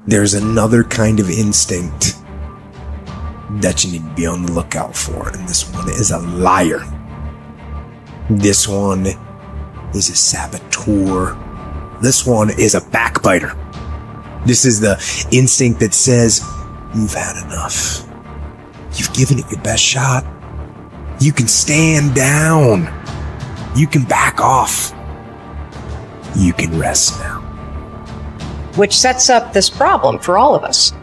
there's another kind of instinct that you need to be on the lookout for, and this one is a liar. This one is a saboteur. This one is a backbiter. This is the instinct that says, you've had enough. You've given it your best shot. You can stand down. You can back off. You can rest now. Which sets up this problem for all of us.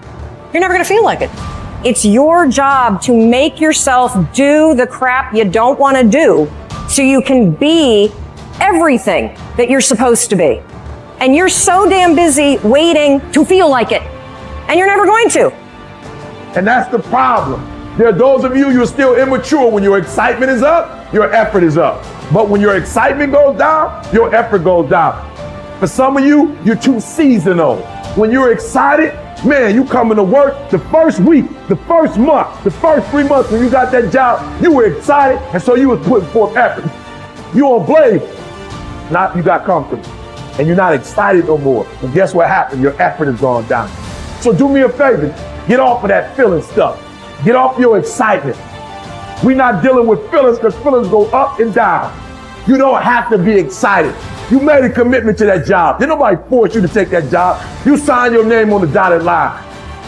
You're never going to feel like it. It's your job to make yourself do the crap you don't want to do so you can be everything that you're supposed to be. And you're so damn busy waiting to feel like it. And you're never going to. And that's the problem. There are those of you, you're still immature. When your excitement is up, your effort is up. But when your excitement goes down, your effort goes down. For some of you, you're too seasonal. When you're excited, man, you coming to work the first week, the first month, the first 3 months when you got that job, you were excited, and so you was putting forth effort. You on blade. Now you got comfortable, and you're not excited no more. And guess what happened? Your effort has gone down. So do me a favor, get off of that feeling stuff. Get off your excitement. We're not dealing with feelings because feelings go up and down. You don't have to be excited. You made a commitment to that job. Did nobody force you to take that job? You signed your name on the dotted line.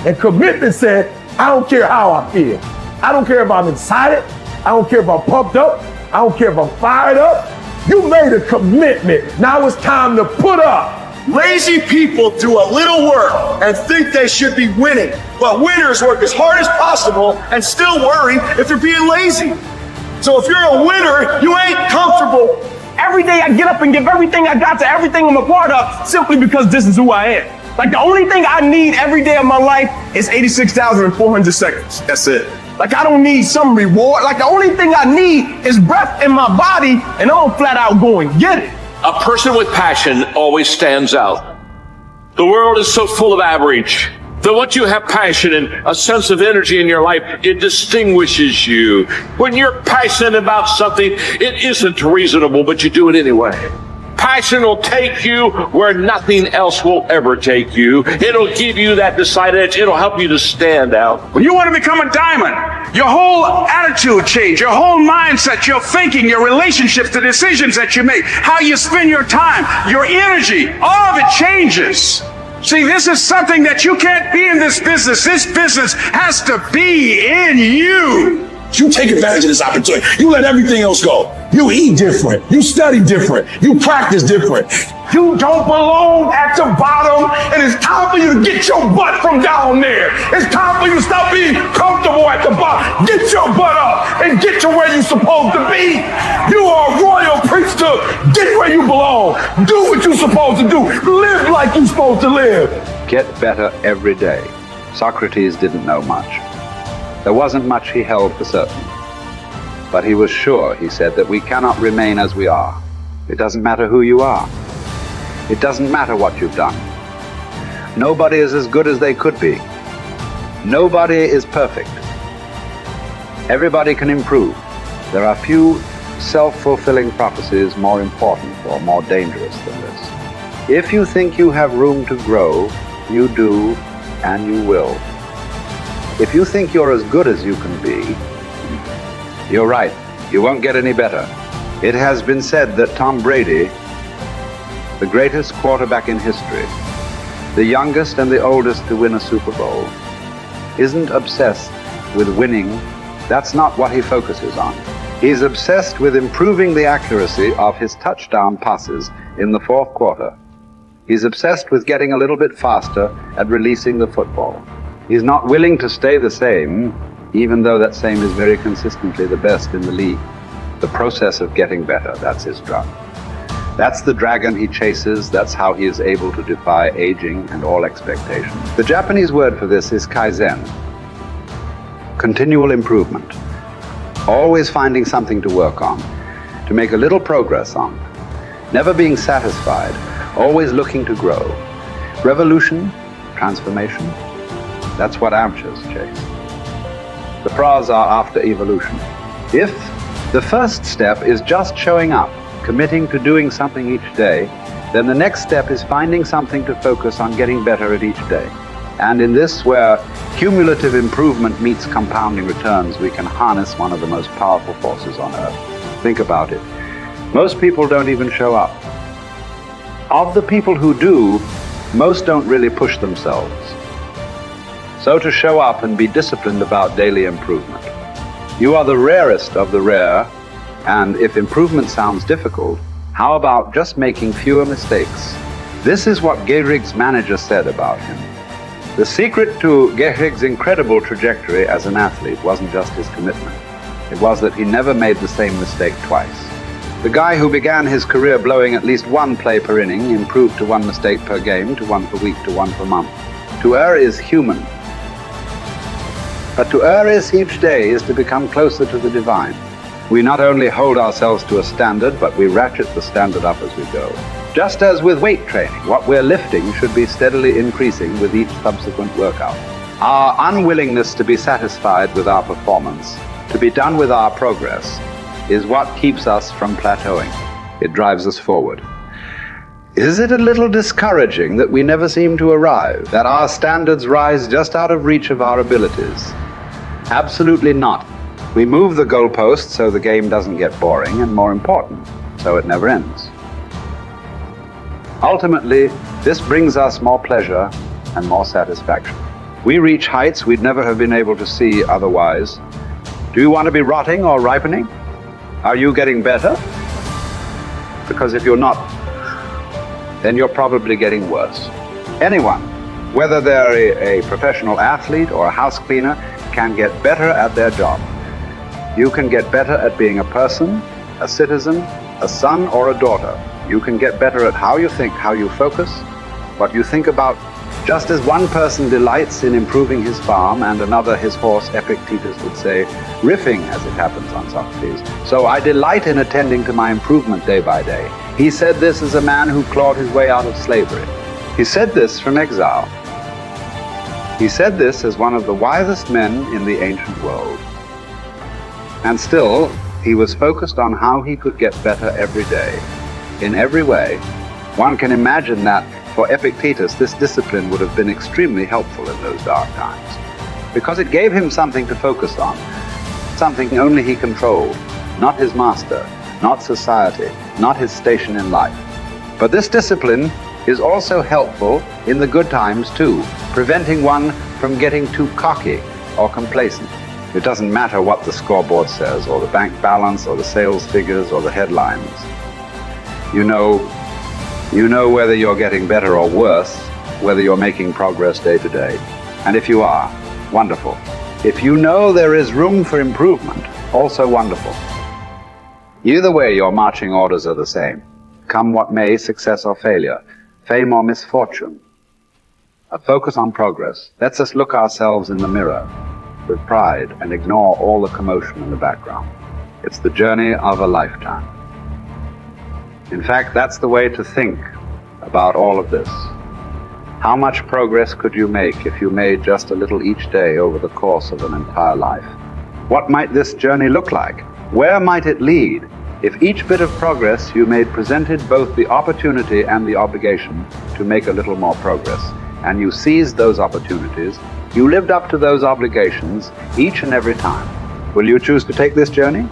And commitment said, I don't care how I feel. I don't care if I'm excited. I don't care if I'm pumped up. I don't care if I'm fired up. You made a commitment. Now it's time to put up. Lazy people do a little work and think they should be winning, but winners work as hard as possible and still worry if they're being lazy. So if you're a winner, you ain't comfortable. Every day I get up and give everything I got to everything I'm a part of simply because this is who I am. Like the only thing I need every day of my life is 86,400 seconds. That's it. Like I don't need some reward. Like the only thing I need is breath in my body and I'm flat out going, get it. A person with passion always stands out. The world is so full of average that once you have passion and a sense of energy in your life, it distinguishes you. When you're passionate about something, it isn't reasonable, but you do it anyway. Passion will take you where nothing else will ever take you. It'll give you that decided edge. It'll help you to stand out. When you want to become a diamond, your whole attitude change, your whole mindset, your thinking, your relationships, the decisions that you make, how you spend your time, your energy, all of it changes. See, this is something that you can't be in this business. This business has to be in you. You take advantage of this opportunity. You let everything else go. You eat different. You study different. You practice different. You don't belong at the bottom, and it's time for you to get your butt from down there. It's time for you to stop being comfortable at the bottom. Get your butt up and get to where you're supposed to be. You are a royal priesthood. Get where you belong. Do what you're supposed to do. Live like you're supposed to live. Get better every day. Socrates didn't know much. There wasn't much he held for certain. But he was sure, he said, that we cannot remain as we are. It doesn't matter who you are. It doesn't matter what you've done. Nobody is as good as they could be. Nobody is perfect. Everybody can improve. There are few self-fulfilling prophecies more important or more dangerous than this. If you think you have room to grow, you do, and you will. If you think you're as good as you can be, you're right. You won't get any better. It has been said that Tom Brady, the greatest quarterback in history, the youngest and the oldest to win a Super Bowl, isn't obsessed with winning. That's not what he focuses on. He's obsessed with improving the accuracy of his touchdown passes in the fourth quarter. He's obsessed with getting a little bit faster at releasing the football. He's not willing to stay the same, even though that same is very consistently the best in the league. The process of getting better, that's his drug. That's the dragon he chases. That's how he is able to defy aging and all expectations. The Japanese word for this is kaizen. Continual improvement. Always finding something to work on, to make a little progress on. Never being satisfied, always looking to grow. Revolution, transformation, that's what amateurs chase. The pros are after evolution. If the first step is just showing up, committing to doing something each day, then the next step is finding something to focus on getting better at each day. And in this, where cumulative improvement meets compounding returns, we can harness one of the most powerful forces on earth. Think about it. Most people don't even show up. Of the people who do, most don't really push themselves. So to show up and be disciplined about daily improvement. You are the rarest of the rare, and if improvement sounds difficult, how about just making fewer mistakes? This is what Gehrig's manager said about him. The secret to Gehrig's incredible trajectory as an athlete wasn't just his commitment. It was that he never made the same mistake twice. The guy who began his career blowing at least one play per inning improved to one mistake per game, to one per week, to one per month. To err is human. But to err each day is to become closer to the divine. We not only hold ourselves to a standard, but we ratchet the standard up as we go. Just as with weight training, what we're lifting should be steadily increasing with each subsequent workout. Our unwillingness to be satisfied with our performance, to be done with our progress, is what keeps us from plateauing. It drives us forward. Is it a little discouraging that we never seem to arrive, that our standards rise just out of reach of our abilities? Absolutely not. We move the goalpost so the game doesn't get boring, and more important, so it never ends. Ultimately, this brings us more pleasure and more satisfaction. We reach heights we'd never have been able to see otherwise. Do you want to be rotting or ripening? Are you getting better? Because if you're not, then you're probably getting worse. Anyone, whether they're a professional athlete or a house cleaner, can get better at their job. You can get better at being a person, a citizen, a son or a daughter. You can get better at how you think, how you focus, what you think about. Just as one person delights in improving his farm and another his horse, Epictetus would say, riffing as it happens on Socrates. So I delight in attending to my improvement day by day. He said this as a man who clawed his way out of slavery. He said this from exile. He said this as one of the wisest men in the ancient world. And still, he was focused on how he could get better every day. In every way, one can imagine that for Epictetus, this discipline would have been extremely helpful in those dark times, because it gave him something to focus on, something only he controlled, not his master, not society, not his station in life. But this discipline is also helpful in the good times too, preventing one from getting too cocky or complacent. It doesn't matter what the scoreboard says, or the bank balance, or the sales figures, or the headlines. You know whether you're getting better or worse, whether you're making progress day to day. And if you are, wonderful. If you know there is room for improvement, also wonderful. Either way, your marching orders are the same. Come what may, success or failure, fame or misfortune. A focus on progress lets us look ourselves in the mirror with pride and ignore all the commotion in the background. It's the journey of a lifetime. In fact, that's the way to think about all of this. How much progress could you make if you made just a little each day over the course of an entire life? What might this journey look like? Where might it lead if each bit of progress you made presented both the opportunity and the obligation to make a little more progress, and you seized those opportunities, you lived up to those obligations each and every time? Will you choose to take this journey?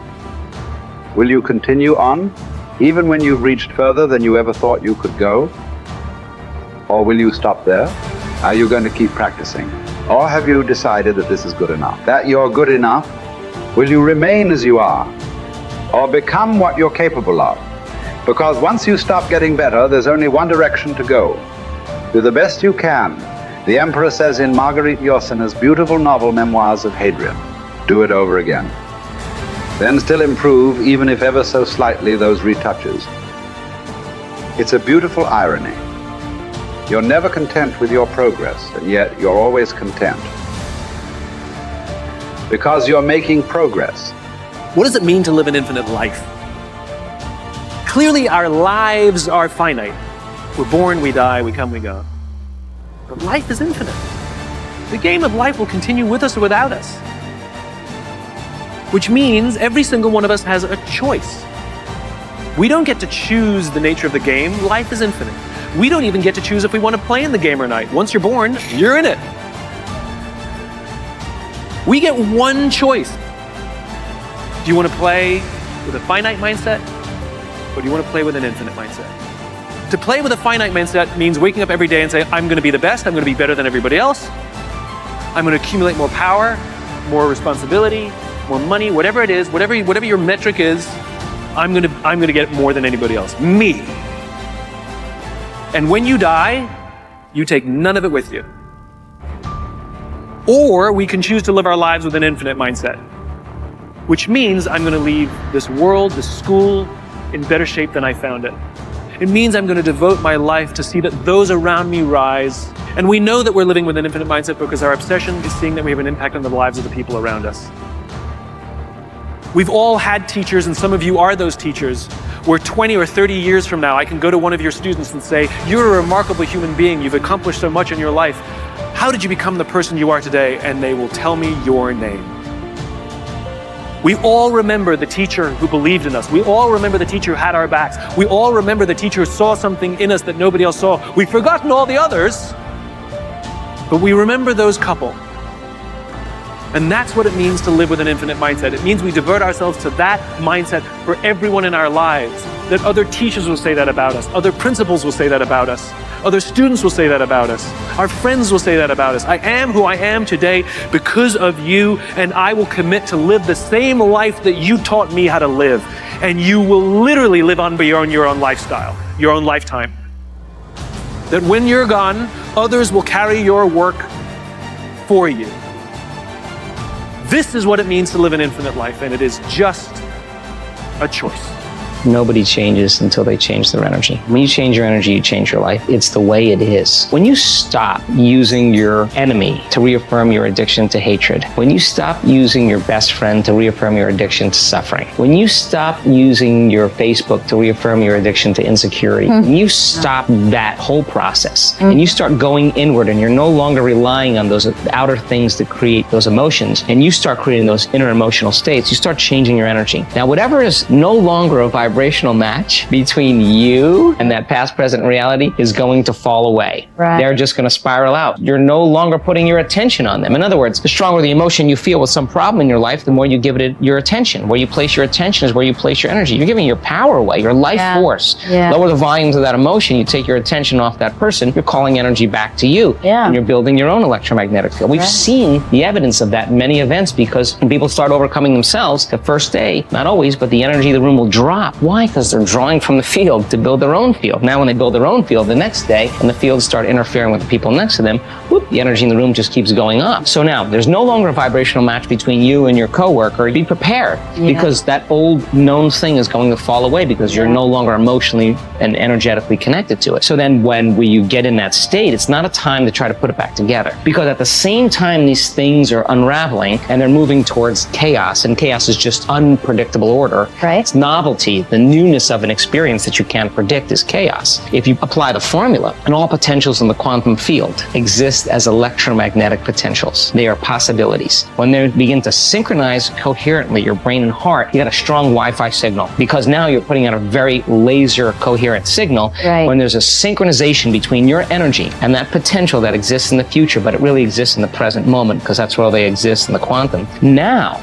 Will you continue on, even when you've reached further than you ever thought you could go? Or will you stop there? Are you going to keep practicing? Or have you decided that this is good enough? That you're good enough? Will you remain as you are? Or become what you're capable of? Because once you stop getting better, there's only one direction to go. Do the best you can. The Emperor says in Marguerite Yourcenar's beautiful novel Memoirs of Hadrian, do it over again. Then still improve, even if ever so slightly, those retouches. It's a beautiful irony. You're never content with your progress, and yet you're always content. Because you're making progress. What does it mean to live an infinite life? Clearly, our lives are finite. We're born, we die, we come, we go. But life is infinite. The game of life will continue with us or without us. Which means every single one of us has a choice. We don't get to choose the nature of the game. Life is infinite. We don't even get to choose if we want to play in the game or not. Once you're born, you're in it. We get one choice. Do you want to play with a finite mindset, or do you want to play with an infinite mindset? To play with a finite mindset means waking up every day and saying, I'm going to be the best, I'm going to be better than everybody else, I'm going to accumulate more power, more responsibility, more money, whatever it is, whatever your metric is, I'm going to get more than anybody else. Me. And when you die, you take none of it with you. Or we can choose to live our lives with an infinite mindset, which means I'm going to leave this world, this school, in better shape than I found it. It means I'm going to devote my life to see that those around me rise. And we know that we're living with an infinite mindset because our obsession is seeing that we have an impact on the lives of the people around us. We've all had teachers, and some of you are those teachers, where 20 or 30 years from now, I can go to one of your students and say, you're a remarkable human being, you've accomplished so much in your life. How did you become the person you are today? And they will tell me your name. We all remember the teacher who believed in us. We all remember the teacher who had our backs. We all remember the teacher who saw something in us that nobody else saw. We've forgotten all the others, but we remember those couple. And that's what it means to live with an infinite mindset. It means we divert ourselves to that mindset for everyone in our lives. That other teachers will say that about us. Other principals will say that about us. Other students will say that about us. Our friends will say that about us. I am who I am today because of you, and I will commit to live the same life that you taught me how to live. And you will literally live on beyond your own lifestyle, your own lifetime. That when you're gone, others will carry your work for you. This is what it means to live an infinite life, and it is just a choice. Nobody changes until they change their energy. When you change your energy, you change your life. It's the way it is. When you stop using your enemy to reaffirm your addiction to hatred, when you stop using your best friend to reaffirm your addiction to suffering, when you stop using your Facebook to reaffirm your addiction to insecurity, when you stop that whole process and you start going inward and you're no longer relying on those outer things that create those emotions, and you start creating those inner emotional states, you start changing your energy. Now, whatever is no longer a vibrational match between you and that past, present reality is going to fall away. Right. They're just going to spiral out. You're no longer putting your attention on them. In other words, the stronger the emotion you feel with some problem in your life, the more you give it your attention. Where you place your attention is where you place your energy. You're giving your power away, your life force. Lower the volumes of that emotion, you take your attention off that person, you're calling energy back to you. And you're building your own electromagnetic field. We've seen the evidence of that in many events, because when people start overcoming themselves, the first day, not always, but the energy of the room will drop. Why? Because they're drawing from the field to build their own field. Now when they build their own field the next day and the fields start interfering with the people next to them, whoop, the energy in the room just keeps going up. So now there's no longer a vibrational match between you and your coworker. Be prepared, because that old known thing is going to fall away because you're no longer emotionally and energetically connected to it. So then when you get in that state, it's not a time to try to put it back together, because at the same time these things are unraveling and they're moving towards chaos, and chaos is just unpredictable order. It's novelty, the newness of an experience that you can't predict is chaos. If you apply the formula, and all potentials in the quantum field exist as electromagnetic potentials. They are possibilities. When they begin to synchronize coherently, your brain and heart, you got a strong Wi-Fi signal, because now you're putting out a very laser coherent signal. When there's a synchronization between your energy and that potential that exists in the future, but it really exists in the present moment, because that's where they exist in the quantum. Now,